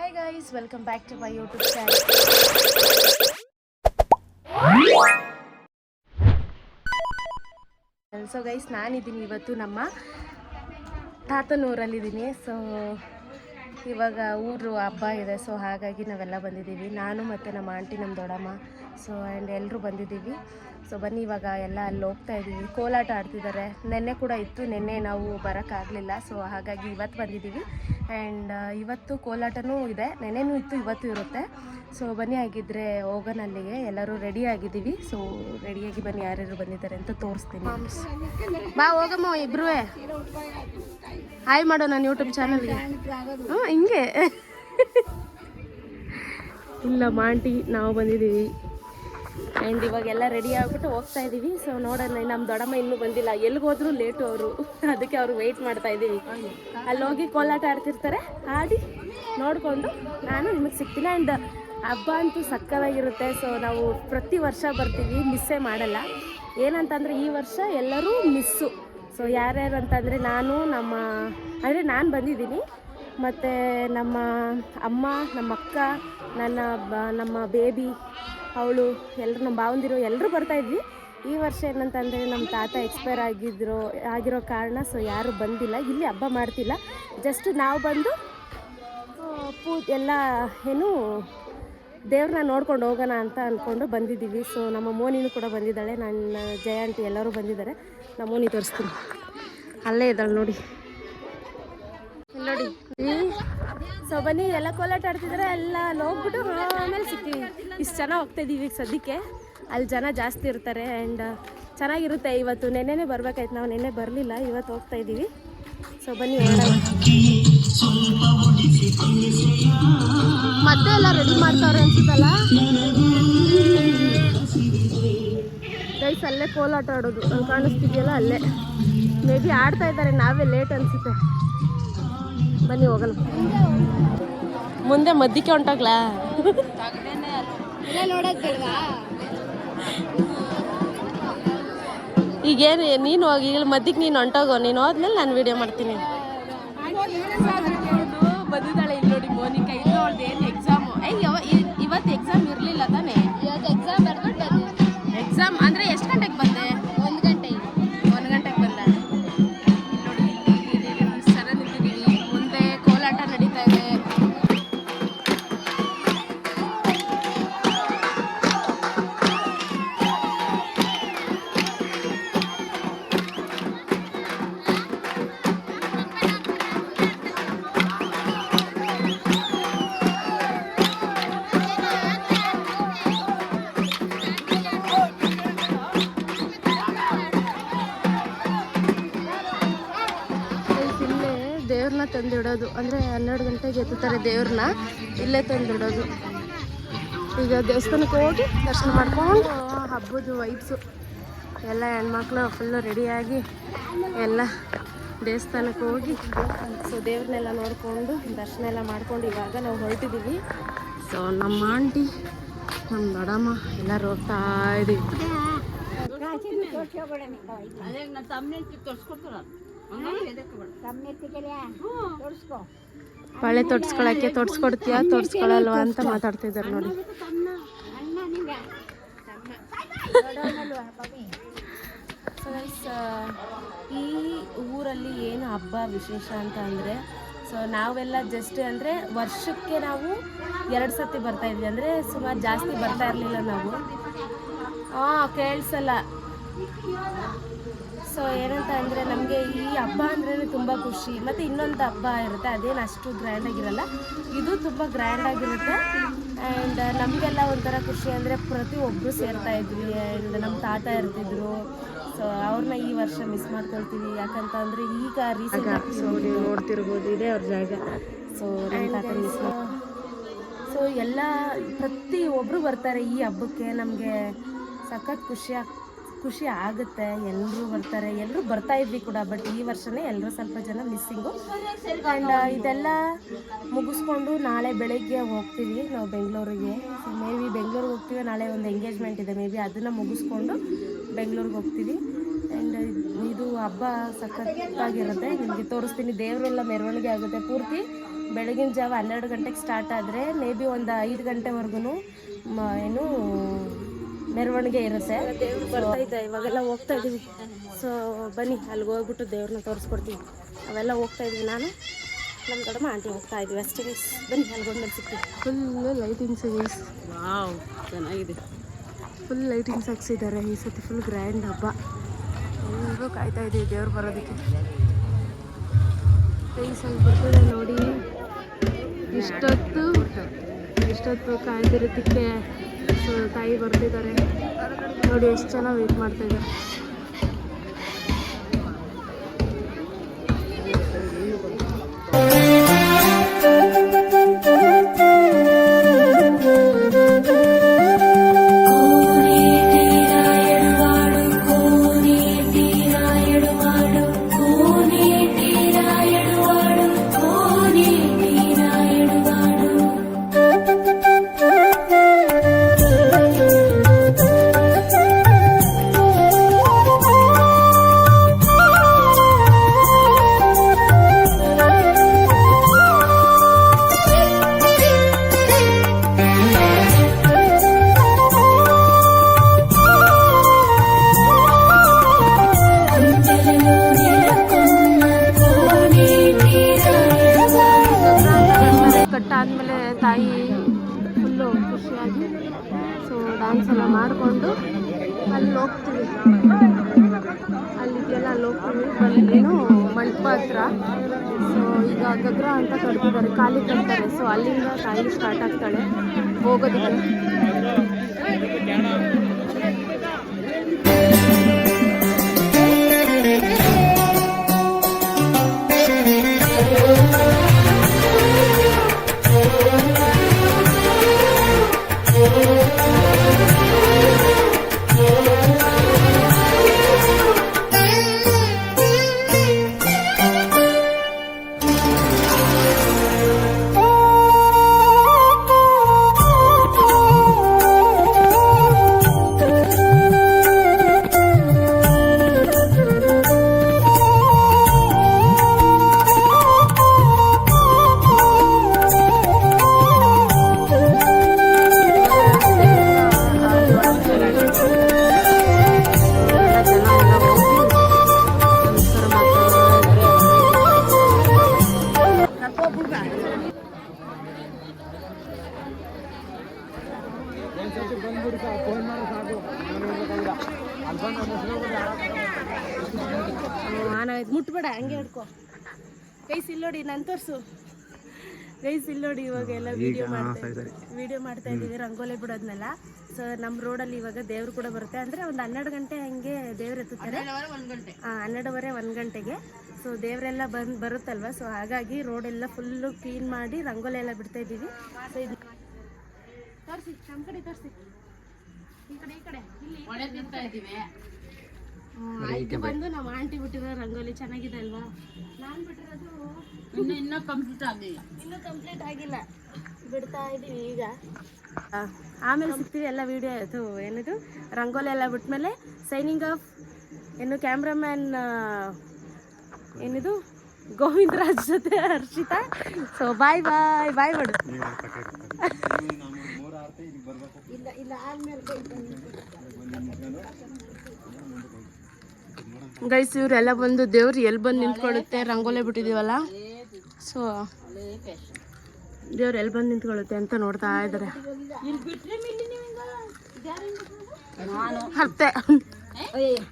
Hi guys, welcome back to my YouTube channel. So guys, ನಾನಿದ್ದೀನಿ ಇವತ್ತು ನಮ್ಮ ತಾತನೂರಲ್ಲಿದ್ದೀನಿ. So ಇವಾಗ ಊರು ಹಬ್ಬ ಇದೆ, ಸೊ ಹಾಗಾಗಿ ನಾವೆಲ್ಲ ಬಂದಿದ್ದೀವಿ. ನಾನು ಮತ್ತು ನಮ್ಮ ಆಂಟಿ, ನಮ್ಮ ದೊಡ್ಡಮ್ಮ, ಸೊ ಆ್ಯಂಡ್ ಎಲ್ಲರೂ ಬಂದಿದ್ದೀವಿ. ಸೊ ಬನ್ನಿ ಇವಾಗ ಎಲ್ಲ ಅಲ್ಲಿ ಹೋಗ್ತಾ ಇದ್ದೀವಿ. ಕೋಲಾಟ ಆಡ್ತಿದ್ದಾರೆ. ನೆನ್ನೆ ಕೂಡ ಇತ್ತು, ನೆನ್ನೆ ನಾವು ಬರೋಕ್ಕಾಗಲಿಲ್ಲ, ಸೊ ಹಾಗಾಗಿ ಇವತ್ತು ಬಂದಿದ್ದೀವಿ. ಆ್ಯಂಡ್ ಇವತ್ತು ಕೋಲಾಟನೂ ಇದೆ, ನೆನ್ನೆನೂ ಇತ್ತು, ಇವತ್ತು ಇರುತ್ತೆ. ಸೊ ಬನ್ನಿ, ಆಗಿದ್ದರೆ ಹೋಗೋಣ ಅಲ್ಲಿಗೆ. ಎಲ್ಲರೂ ರೆಡಿ ಆಗಿದ್ದೀವಿ. ಸೊ ರೆಡಿಯಾಗಿ ಬನ್ನಿ, ಯಾರ್ಯಾರು ಬಂದಿದ್ದಾರೆ ಅಂತ ತೋರಿಸ್ತೀನಿ. ಬಾ ಹೋಗಮ್ಮ, ಇಬ್ರೂ ಹಾಯ್ ಮಾಡೋ ನನ್ನ ಯೂಟ್ಯೂಬ್ ಚಾನಲ್ಗೆ. ಹಿಂಗೆ ಇಲ್ಲ ಆಂಟಿ, ನಾವು ಬಂದಿದ್ದೀವಿ. ಆ್ಯಂಡ್ ಇವಾಗೆಲ್ಲ ರೆಡಿ ಆಗಿಬಿಟ್ಟು ಹೋಗ್ತಾ ಇದ್ದೀವಿ. ಸೊ ನೋಡೋಣ, ನಮ್ಮ ದೊಡ್ಡಮ್ಮ ಇನ್ನೂ ಬಂದಿಲ್ಲ, ಎಲ್ಲಿಗೋದ್ರೂ ಲೇಟು ಅವರು, ಅದಕ್ಕೆ ಅವ್ರು ವೆಯ್ಟ್ ಮಾಡ್ತಾ ಇದ್ದೀವಿ. ಅಲ್ಲಿ ಹೋಗಿ ಕೋಲಾಟ ಆಡ್ತಿರ್ತಾರೆ, ಆಡಿ ನೋಡಿಕೊಂಡು ನಾನು ನಿಮಗೆ ಸಿಗ್ತೀನಿ. ಆ್ಯಂಡ್ ಹಬ್ಬ ಅಂತೂ ಸಕ್ಕತ್ತಾಗಿರುತ್ತೆ. ಸೊ ನಾವು ಪ್ರತಿ ವರ್ಷ ಬರ್ತೀವಿ, ಮಿಸ್ಸೇ ಮಾಡಲ್ಲ. ಏನಂತಂದರೆ ಈ ವರ್ಷ ಎಲ್ಲರೂ ಮಿಸ್ಸು. ಸೊ ಯಾರ್ಯಾರು ಅಂತಂದರೆ ನಾನು ಬಂದಿದ್ದೀನಿ, ಮತ್ತು ನಮ್ಮ ಅಮ್ಮ, ನಮ್ಮ ಅಕ್ಕ, ನಮ್ಮ ಬೇಬಿ, ಅವಳು, ಎಲ್ಲರೂ ನಮ್ಮ ಭಾವಂದಿರು ಎಲ್ಲರೂ ಬರ್ತಾಯಿದ್ವಿ. ಈ ವರ್ಷ ಏನಂತಂದರೆ ನಮ್ಮ ತಾತ ಎಕ್ಸ್ಪೈರ್ ಆಗಿರೋ ಕಾರಣ ಸೊ ಯಾರೂ ಬಂದಿಲ್ಲ. ಇಲ್ಲಿ ಹಬ್ಬ ಮಾಡ್ತಿಲ್ಲ, ಜಸ್ಟ್ ನಾವು ಬಂದು ಎಲ್ಲ ದೇವ್ರನ್ನ ನೋಡ್ಕೊಂಡು ಹೋಗೋಣ ಅಂತ ಅಂದ್ಕೊಂಡು ಬಂದಿದ್ದೀವಿ. ಸೊ ನಮ್ಮ ಮೋನಿನೂ ಕೂಡ ಬಂದಿದ್ದಾಳೆ, ನನ್ನ ಜಯ ಆಂಟಿ ಎಲ್ಲರೂ ಬಂದಿದ್ದಾರೆ. ನಮ್ಮ ಮೋನಿ ತೋರಿಸ್ತೀನಿ, ಅಲ್ಲೇ ಇದ್ದಾಳೆ ನೋಡಿ. ಸೊ ಬನ್ನಿ, ಎಲ್ಲ ಕೋಲಾಟ ಆಡ್ತಿದ್ದಾರೆ, ಎಲ್ಲ ಹೋಗ್ಬಿಟ್ಟು ಆಮೇಲೆ ಸಿಗ್ತೀವಿ. ಇಷ್ಟು ಜನ ಹೋಗ್ತಾಯಿದ್ದೀವಿ ಈಗ ಸದ್ಯಕ್ಕೆ. ಅಲ್ಲಿ ಜನ ಜಾಸ್ತಿ ಇರ್ತಾರೆ ಆ್ಯಂಡ್ ಚೆನ್ನಾಗಿರುತ್ತೆ. ಇವತ್ತು ನೆನ್ನೆನೇ ಬರ್ಬೇಕಾಯ್ತು, ನಾವು ನೆನ್ನೆ ಬರಲಿಲ್ಲ, ಇವತ್ತು ಹೋಗ್ತಾಯಿದ್ದೀವಿ. ಸೊ ಬನ್ನಿ ಹೋಗೋಣ. ಮತ್ತೆ ಎಲ್ಲ ರೆಡಿ ಮಾಡ್ತಾವ್ರೆ ಅನ್ಸುತ್ತಲ್ಲ ಗೈಸ್. ಅಲ್ಲೇ ಕೋಲಾಟ ಆಡೋದು ನಂಗೆ ಕಾಣಿಸ್ತಿದೆಯಲ್ಲ, ಅಲ್ಲೇ ಮೇ ಬಿ ಆಡ್ತಾ ಇದ್ದಾರೆ, ನಾವೇ ಲೇಟ್ ಅನಿಸುತ್ತೆ. ಬನ್ನಿ ಹೋಗೋಣ. ಮುಂದೆ ಮಧ್ಯಕ್ಕೆ ಹೊಂಟೋಗ್ಲಾ? ಈಗೇನು ನೀನು ಹೋಗಿ, ಈಗ ಮಧ್ಯಕ್ಕೆ ನೀನು ಹೊಂಟೋಗೋ, ನೀನು ಹೋದ್ಮೇಲೆ ನಾನು ವಿಡಿಯೋ ಮಾಡ್ತೀನಿ. ಬಂದಿದ್ದಾಳೆ ಇಲ್ಲಿ ನೋಡಿ ಮೋನಿಕಾ. ಇಲ್ಲ ಅವಳ್ದು ಏನು ಎಕ್ಸಾಮು? ಇವತ್ತು ಎಕ್ಸಾಮ್ ಇರಲಿಲ್ಲ ತಾನೇ? ಎಕ್ಸಾಮ್ ಬರ್ಬಿಟ್ಟು ಎಕ್ಸಾಮ್ ಅಂದರೆ ಎಷ್ಟು ಗಂಟೆಗೆ ಬಂದೆ? 1 ಗಂಟೆಗೆ ಬಂದ. ನೋಡಿ ಸರ ನಿಂತಿದ್ದೀವಿ, ಮುಂದೆ ಕೋಲಾಟ ನಡೀತಾ ಇದೆ. ದೇವ್ರನ್ನ ತಂದಿಡೋದು ಅಂದರೆ 12 ಗಂಟೆಗೆ ಎತ್ತುತ್ತಾರೆ ದೇವ್ರನ್ನ, ಇಲ್ಲೇ ತಂದಿಡೋದು. ಈಗ ದೇವಸ್ಥಾನಕ್ಕೆ ಹೋಗಿ ದರ್ಶನ ಮಾಡ್ಕೊಂಡು ಹಬ್ಬದ ವೈಬ್ಸು ಎಲ್ಲ ಹೆಣ್ಮಕ್ಳು ಫುಲ್ಲು ರೆಡಿಯಾಗಿ ಎಲ್ಲ ದೇವಸ್ಥಾನಕ್ಕೆ ಹೋಗಿ ಸೊ ದೇವ್ರನ್ನೆಲ್ಲ ನೋಡಿಕೊಂಡು ದರ್ಶನ ಎಲ್ಲ ಮಾಡ್ಕೊಂಡು ಇವಾಗ ನಾವು ಹೊರಟಿದ್ದೀವಿ. ಸೊ ನಮ್ಮ ಆಂಟಿ, ನಮ್ಮ ದೊಡ್ಡಮ್ಮ ಎಲ್ಲರೂ ಹೋಗ್ತಾ ಇದ್ದೀವಿ. ಬಳೆ ತೊಡ್ಸ್ಕೊಳಕ್ಕೆ ತೊಡ್ಸ್ಕೊಡ್ತೀಯಾ ತೊಡ್ಸ್ಕೊಳಲ್ವಾ ಅಂತ ಮಾತಾಡ್ತಿದ್ದಾರೆ ನೋಡಿ. ಈ ಊರಲ್ಲಿ ಏನು ಹಬ್ಬ ವಿಶೇಷ ಅಂತ ಅಂದರೆ, ಸೊ ನಾವೆಲ್ಲ ಜಸ್ಟ್ ಅಂದರೆ ವರ್ಷಕ್ಕೆ ನಾವು 2 ಸತಿ ಬರ್ತಾಯಿದ್ವಿ, ಅಂದರೆ ಸುಮಾರು ಜಾಸ್ತಿ ಬರ್ತಾ ಇರಲಿಲ್ಲ ನಾವು. ಕೇಳಿಸಲ್ಲ. ಸೊ ಏನಂತ ಅಂದರೆ ನಮಗೆ ಈ ಹಬ್ಬ ಅಂದ್ರೆ ತುಂಬ ಖುಷಿ. ಮತ್ತು ಇನ್ನೊಂದು ಹಬ್ಬ ಇರುತ್ತೆ, ಅದೇನು ಅಷ್ಟು ಗ್ರ್ಯಾಂಡಾಗಿರಲ್ಲ, ಇದು ತುಂಬ ಗ್ರ್ಯಾಂಡಾಗಿರುತ್ತೆ. ಆ್ಯಂಡ್ ನಮಗೆಲ್ಲ ಒಂಥರ ಖುಷಿ ಅಂದರೆ ಪ್ರತಿಯೊಬ್ಬರು ಸೇರ್ತಾ ಇದ್ವಿ. ಆ್ಯಂಡ್ ನಮ್ಮ ತಾತ ಇರ್ತಿದ್ರು, ಸೊ ಅವ್ರನ್ನ ಈ ವರ್ಷ ಮಿಸ್ ಮಾಡ್ಕೊಳ್ತೀವಿ. ಯಾಕಂತ ಅಂದರೆ ಈಗ ರೀಸೆಂಟ್ ನೋಡ್ತಿರ್ಬೋದು, ಇದೆ ಅವ್ರ ಜಾಗ. ಸೊ ನಮ್ಮ ತಾತ ಮಿಸ್ ಸೊ ಎಲ್ಲ ಪ್ರತಿಯೊಬ್ಬರು ಬರ್ತಾರೆ ಈ ಹಬ್ಬಕ್ಕೆ. ನಮಗೆ ಸಖತ್ ಖುಷಿ ಆಗುತ್ತೆ. ಎಲ್ಲರೂ ಬರ್ತಾರೆ, ಎಲ್ಲರೂ ಬರ್ತಾ ಇದ್ವಿ ಕೂಡ, ಬಟ್ ಈ ವರ್ಷನೇ ಎಲ್ಲರೂ ಸ್ವಲ್ಪ ಜನ ಮಿಸ್ಸಿಂಗು. ಆ್ಯಂಡ್ ಇದೆಲ್ಲ ಮುಗಿಸ್ಕೊಂಡು ನಾಳೆ ಬೆಳಗ್ಗೆ ಹೋಗ್ತೀವಿ ನಾವು ಬೆಂಗಳೂರಿಗೆ. ಸೊ ಮೇ ಬಿ ಬೆಂಗಳೂರಿಗೆ ಹೋಗ್ತೀವಿ, ನಾಳೆ ಒಂದು ಎಂಗೇಜ್ಮೆಂಟ್ ಇದೆ, ಮೇ ಬಿ ಅದನ್ನು ಮುಗಿಸ್ಕೊಂಡು ಬೆಂಗಳೂರಿಗೆ ಹೋಗ್ತೀವಿ. ಆ್ಯಂಡ್ ಇದು ಹಬ್ಬ ಸಖತ್ತಾಗಿರುತ್ತೆ, ನಿಮಗೆ ತೋರಿಸ್ತೀನಿ. ದೇವರೆಲ್ಲ ಮೆರವಣಿಗೆ ಆಗುತ್ತೆ, ಪೂರ್ತಿ ಬೆಳಗಿನ ಜಾವ 12 ಗಂಟೆಗೆ ಸ್ಟಾರ್ಟ್ ಆದರೆ ಮೇ ಬಿ ಒಂದು 5 ಗಂಟೆವರೆಗೂ ಏನು ಮೆರವಣಿಗೆ ಇರುತ್ತೆ. ದೇವ್ರು ಬರ್ತಾ ಇದ್ದೆ, ಇವಾಗೆಲ್ಲ ಹೋಗ್ತಾ ಇದ್ದೀವಿ. ಸೊ ಬನ್ನಿ ಅಲ್ಲಿಗೆ ಹೋಗ್ಬಿಟ್ಟು ದೇವ್ರನ್ನ ತೋರಿಸ್ಕೊಡ್ತೀವಿ. ಅವೆಲ್ಲ ಹೋಗ್ತಾ ಇದ್ವಿ, ನಾನು ನಮ್ಮ ದೊಡ್ಡಮ್ಮ ಆಂಟಿ ಹೋಗ್ತಾ ಇದ್ವಿ ಅಷ್ಟೇ ಗೈಸ್. ಬನ್ನಿ ಅಲ್ಲಿಗೊಂದು ಸಿಗ್ತೀವಿ. ಫುಲ್ಲು ಲೈಟಿಂಗ್ಸ್ ಗೈಸ್, ವಾವ್ ಚೆನ್ನಾಗಿದೆ. ಫುಲ್ ಲೈಟಿಂಗ್ಸ್ ಹಾಕ್ಸಿದ್ದಾರೆ ಈ ಸತಿ. ಫುಲ್ ಗ್ರ್ಯಾಂಡ್ ಹಬ್ಬ. ಎಲ್ಲರೂ ಕಾಯ್ತಾ ಇದ್ದೀವಿ ದೇವ್ರು ಬರೋದಕ್ಕೆ. ಸ್ವಲ್ಪ ಬರ್ತದೆ ನೋಡಿ, ಇಷ್ಟೊತ್ತು ಕಾಯ್ದಿರೋದಕ್ಕೆ. ಸೊ ತಾಯಿ ಬರ್ತಿದ್ದಾರೆ ನೋಡಿ, ಎಷ್ಟು ಚೆನ್ನಾಗಿ ವೆಯ್ಟ್ ಮಾಡ್ತಾ ಇದ್ದಾರೆ. ಕಟ್ಟಾದ್ಮೇಲೆ ತಾಯಿ ಫುಲ್ಲು ಖುಷಿಯಾಗಿ ಸೊ ಡ್ಯಾನ್ಸ್ ಎಲ್ಲ ಮಾಡಿಕೊಂಡು ಅಲ್ಲಿ ಹೋಗ್ತೀವಿ. ಅಲ್ಲಿಗೆಲ್ಲ ಅಲ್ಲಿ ಹೋಗ್ತೀವಿ. ಬಲ್ಲೇನು ಮಂಟಪ ಹತ್ರ. ಸೊ ಈಗ ಗಗ್ರ ಅಂತ ಕಟ್ತಿದ್ದಾರೆ, ಖಾಲಿ ಕಟ್ತಾರೆ. ಸೊ ಅಲ್ಲಿಂದ ತಾಯಿ ಸ್ಟಾರ್ಟ್ ಆಗ್ತಾಳೆ ಹೋಗೋದಕ್ಕೆ. ಮುಟ್ಬೇಡ, ಹಂಗೆ ಹಿಡ್ಕೊ. ಗೈಸ್ ಇಲ್ಲಿ ನೋಡಿ, ನಾನು ತೋರಿಸು ಗೈಸ್ ಇಲ್ಲಿ ನೋಡಿ. ಇವಾಗ ಎಲ್ಲ ವಿಡಿಯೋ ಮಾಡ್ತಾ ಇದ್ದೀವಿ, ರಂಗೋಲಿ ಬಿಡೋದ್ನೆಲ್ಲ. ಸೊ ನಮ್ಮ ರೋಡಲ್ಲಿ ಇವಾಗ ದೇವ್ರು ಕೂಡ ಬರುತ್ತೆ. ಅಂದರೆ ಒಂದು 12 ಗಂಟೆ ಹಂಗೆ ದೇವ್ರು ಎತ್ತುತ್ತಾರೆ. 12:30 1 ಗಂಟೆಗೆ. ಸೊ ದೇವರೆಲ್ಲ ಬರುತ್ತಲ್ವ. ಸೊ ಹಾಗಾಗಿ ರೋಡೆಲ್ಲ ಫುಲ್ಲು ಕ್ಲೀನ್ ಮಾಡಿ ರಂಗೋಲಿ ಎಲ್ಲ ಬಿಡ್ತಾ ಇದ್ದೀವಿ. ಸೊ ಇದು ತೋರಿಸಿ, ನಮ್ಮ ಕಡೆ ತೋರಿಸಿ. ಈ ಕಡೆ ಇದು ಬಂದು ನಮ್ಮ ಆಂಟಿ ಬಿಟ್ಟಿರೋ ರಂಗೋಲಿ ಚೆನ್ನಾಗಿದೆ ಅಲ್ವಾ? ನಾನು ಬಿಟ್ಟಿರೋದು ಇನ್ನೂ ಕಂಪ್ಲೀಟ್ ಆಗಿಲ್ಲ, ಬಿಡ್ತಾ ಇದ್ದೀವಿ ಈಗ. ಆಮೇಲೆ ಸಿಗ್ತೀವಿ ಎಲ್ಲ ವಿಡಿಯೋ. ಅದು ಏನಿದು ರಂಗೋಲಿ ಎಲ್ಲ ಬಿಟ್ಮೇಲೆ ಸೈನಿಂಗ್ ಆಫ್. ಏನು ಕ್ಯಾಮ್ರಾಮ್ಯಾನ್ ಏನಿದು ಗೋವಿಂದರಾಜ್ ಜೊತೆ ಹರ್ಷಿತಾ. ಸೊ ಬಾಯ್ ಬಾಯ್ ಬಾಯ್ ಮಾಡು. ಇಲ್ಲ ಆದ್ಮೇಲೆ ಗೈಸ್ ಇವರೆಲ್ಲ ಬಂದು ದೇವ್ರು ಎಲ್ಲಿ ಬಂದು ನಿಂತ್ಕೊಳ್ಳುತ್ತೆ, ರಂಗೋಲಿ ಬಿಟ್ಟಿದ್ದೀವಲ್ಲ. ಸೊ ದೇವ್ರು ಎಲ್ಲಿ ಬಂದು ನಿಂತ್ಕೊಳ್ಳುತ್ತೆ ಅಂತ ನೋಡ್ತಾ ಇದ್ದಾರೆ.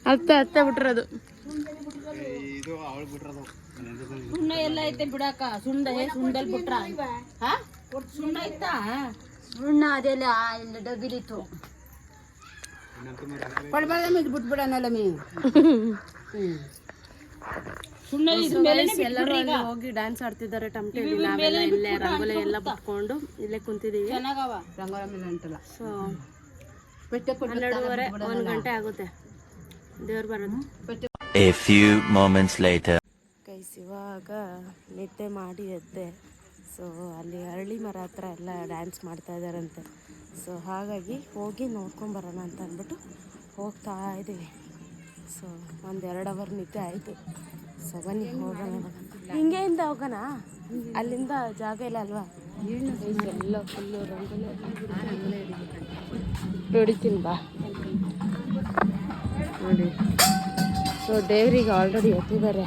ಹತ್ತೆ ಬಿಟ್ಟಿರೋದು. ಸುಣ್ಣ ಎಲ್ಲ ಐತೆ ಬಿಡಾಕ. ಸುಂಡಲ್ ಬಿಟ್ರ ಸುಣ್ಣ ಐತಾ? ಸುಣ್ಣ ಅದೆಲ್ಲ ಡಬ್ಬಿಲಿತ್ತು. ಎಲ್ಲರೂ ಅಲ್ಲಿ ಹೋಗಿ ಡ್ಯಾನ್ಸ್ ಆಡ್ತಿದ್ದಾರೆ ಟಮಟೆಲಿ. ನಾವೆಲ್ಲ ಇಲ್ಲೇ ರಂಗೋಲಿ ಎಲ್ಲ ಬಿಟ್ಕೊಂಡು ಇಲ್ಲೇ ಕುಂತಿದ್ದೀವಿ. ಸೊ 12:30 1 ಗಂಟೆ ಆಗುತ್ತೆ ದೇವ್ರು ಬರೋದು. A few moments later. Guys ಇವಾಗ ನಿದ್ದೆ ಮಾಡಿ ಎದ್ದೆ. ಸೊ ಅಲ್ಲಿ ಅರಳಿ ಮರ ಹತ್ರ ಎಲ್ಲ ಡ್ಯಾನ್ಸ್ ಮಾಡ್ತಾ ಇದ್ದಾರಂತೆ. ಸೊ ಹಾಗಾಗಿ ಹೋಗಿ ನೋಡ್ಕೊಂಬರೋಣ ಅಂತ ಅಂದ್ಬಿಟ್ಟು ಹೋಗ್ತಾ ಇದ್ದೀವಿ. ಸೊ 1-2 ಅವರ್ ನಿದ್ದೆ ಆಯಿತು. ಸೊ ಬನ್ನಿ ಹೋಗೋಣ. ಹಿಂಗೆಯಿಂದ ಹೋಗೋಣ. ಅಲ್ಲಿಂದ ಜಾಗ ಇಲ್ಲ ಅಲ್ವಾ? ಎಲ್ಲ ಫುಲ್ಲು ರಂಗೋಲಿ ಹೊಡಿತೀನಿ ಬಾ ನೋಡಿ. ಸೊ ದೇವರಿಗೆ ಆಲ್ರೆಡಿ ಎತ್ತಿದ್ದಾರೆ.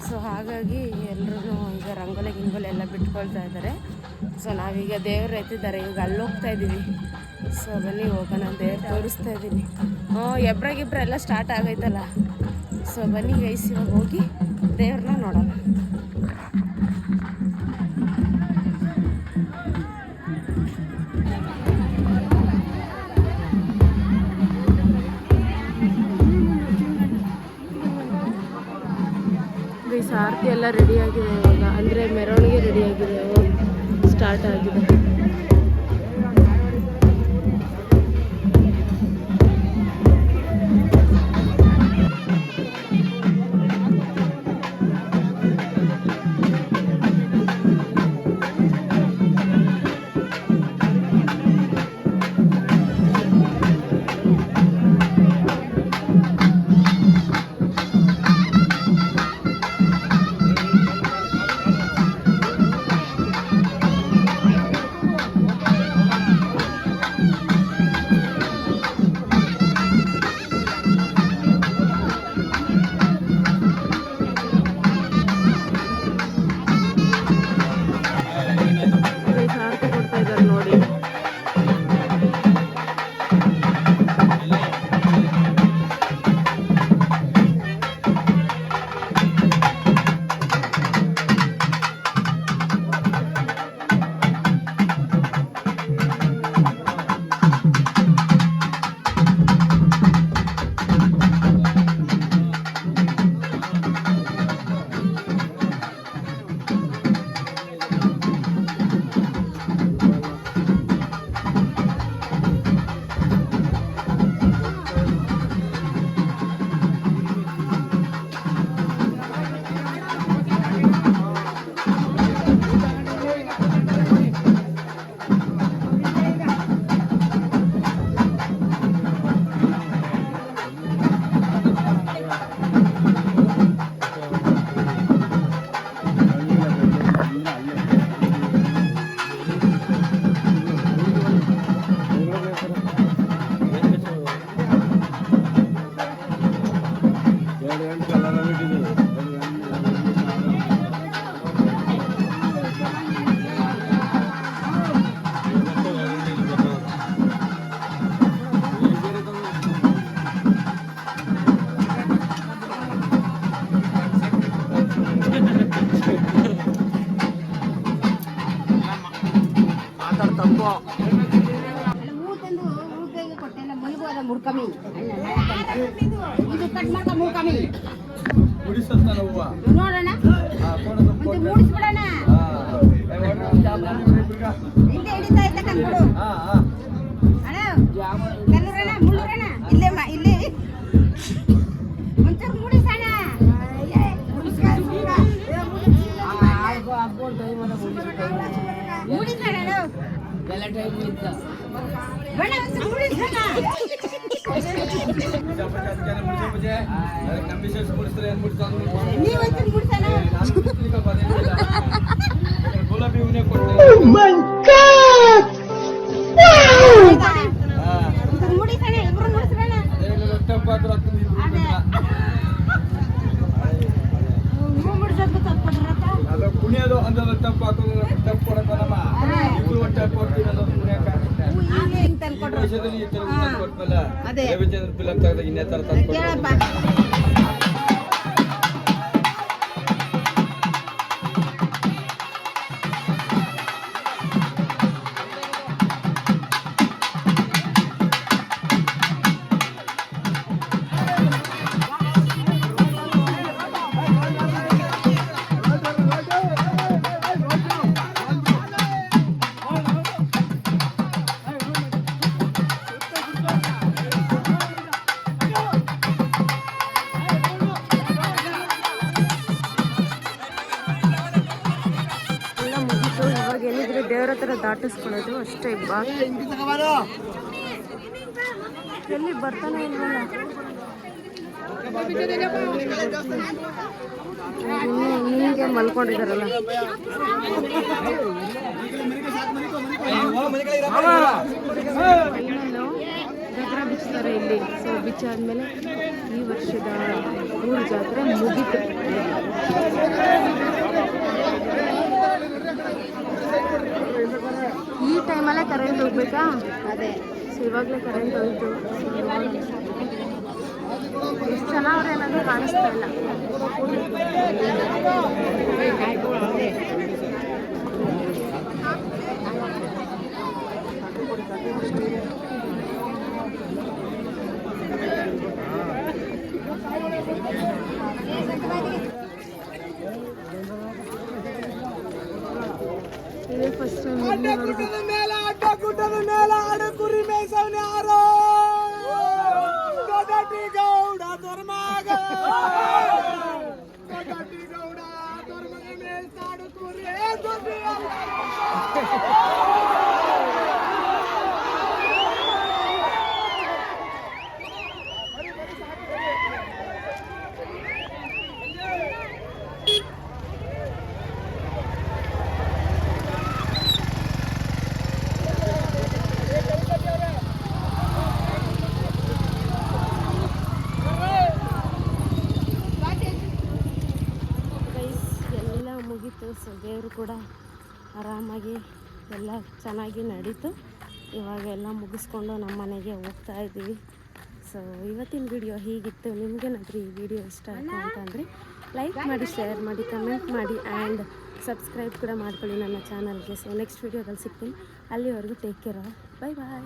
ಸೊ ಹಾಗಾಗಿ ಎಲ್ಲರೂ ಈಗ ರಂಗೋಲಿ ಗಿಂಗೋಲಿ ಎಲ್ಲ ಬಿಟ್ಕೊಳ್ತಾ ಇದ್ದಾರೆ. ಸೊ ನಾವೀಗ ದೇವ್ರು ಎತ್ತಿದ್ದಾರೆ, ಈಗ ಅಲ್ಲಿ ಹೋಗ್ತಾ ಇದ್ದೀವಿ. ಸೊ ಬನ್ನಿ ಹೋಗೋಣ, ದೇವ್ರು ತೋರಿಸ್ತಾ ಇದ್ದೀನಿ. ಎಬ್ರಾಗಿಬ್ರ ಎಲ್ಲ ಸ್ಟಾರ್ಟ್ ಆಗೈತಲ್ಲ. ಸೊ ಬನ್ನಿ ಗೈಸ್, ಇವಾಗ ಹೋಗಿ ದೇವ್ರನ್ನ ನೋಡೋಣ. ಗೈಸ್ ಆರತಿ ಎಲ್ಲ ರೆಡಿಯಾಗಿದೆ ಇವಾಗ, ಅಂದರೆ ಮೆರವಣಿಗೆ ರೆಡಿಯಾಗಿದೆ, ಸ್ಟಾರ್ಟ್ ಆಗಿದೆ. ನೋಡೋಣ ಮೂಡಿಸ್ಬಿಡೋಣ. ಇಲ್ಲೇ ಹಿಡಿತಾ ಇದ್ದ ಕಂದ್ಬಿಡು ಅಣ್ಣ, ಕಲ್ಲೂರಣ್ಣ ಮುಳ್ಳೂರಣ್ಣ ಇಲ್ಲೇ ಇಲ್ಲಿ ಒಂಚೂರು ಮೂಡಿಸೋಣ. ಮೂಡಿಸೋಣ ಬಣ್ಣ ಒಂಚೂರು ಮೂಡಿಸೋಣ. ನೀವಂತೂ ಮೂಡಿಸೋಣ. ಮೂಡಿಸೋಣ, ಇಬ್ರು ಮೂಡಿಸೋಣ. ಕುಣಿಯೋದು ಅಂದ್ರೆ ತಪ್ಪು ಹಾಕೋದು ತಪ್ಪು ಕೊಡಕ್ಕಲ್ಲಮ್ಮ. ಇಬ್ರು ಒಟ್ಟು ಕೊಡ್ತೀವಿ ಅನ್ನೋದು ಅದೇ ರವಿಚಂದ್ರ ಫಿಲಂ ತೆಗೆದಾಗ ಇನ್ನೇ ತರ ತಂದು ದೇವ್ರ ಹತ್ರ ದಾಟಿಸ್ಕೊಳ್ಳೋದು ಅಷ್ಟೇ. ಎಲ್ಲಿ ಬರ್ತಾನೆ ಇಲ್ವಲ್ಲ. ಹಿಂಗೆ ಮಲ್ಕೊಂಡಿದಾರಲ್ಲ. ಫೈನಲ್ಲು ದಸರಾ ಬಿಚ್ತಾರೆ ಇಲ್ಲಿ. ಸೊ ಬಿಚ್ಚಾದ್ಮೇಲೆ ಈ ವರ್ಷದ ಊರು ಜಾತ್ರೆ ಮುಗೀತು. ಈ ಟೈಮಲ್ಲೇ ಕರೆಂಟ್ ಹೋಗ್ಬೇಕಾ? ಅದೇ. ಸೊ ಇವಾಗಲೇ ಕರೆಂಟ್ ಹೋಯ್ತು. ಎಷ್ಟು ಜನ ಅವ್ರು ಏನಾದರೂ ಕಾಣಿಸ್ತಾ ಇಲ್ಲ. ಇದೇ ಫಸ್ಟ್ ಟೈಮ್ ಮುಗೀತು. ಸೊ ದೇವರು ಕೂಡ ಆರಾಮಾಗಿ ಎಲ್ಲ ಚೆನ್ನಾಗಿ ನಡೀತು. ಇವಾಗ ಎಲ್ಲ ಮುಗಿಸ್ಕೊಂಡು ನಮ್ಮ ಮನೆಗೆ ಹೋಗ್ತಾ ಇದ್ದೀವಿ. ಸೊ ಇವತ್ತಿನ ವಿಡಿಯೋ ಹೀಗಿತ್ತು. ನಿಮಗೇನಾದರೂ ಈ ವಿಡಿಯೋ ಇಷ್ಟ ಆಯಿತು ಅಂತಂದರೆ ಲೈಕ್ ಮಾಡಿ, ಶೇರ್ ಮಾಡಿ, ಕಮೆಂಟ್ ಮಾಡಿ ಆ್ಯಂಡ್ ಸಬ್ಸ್ಕ್ರೈಬ್ ಕೂಡ ಮಾಡ್ಕೊಳ್ಳಿ ನನ್ನ ಚಾನಲ್ಗೆ. ಸೊ ನೆಕ್ಸ್ಟ್ ವಿಡಿಯೋದಲ್ಲಿ ಸಿಗ್ತೀನಿ. ಅಲ್ಲಿವರೆಗೂ ಟೇಕ್ ಕೇರ್. ಬಾಯ್ ಬಾಯ್.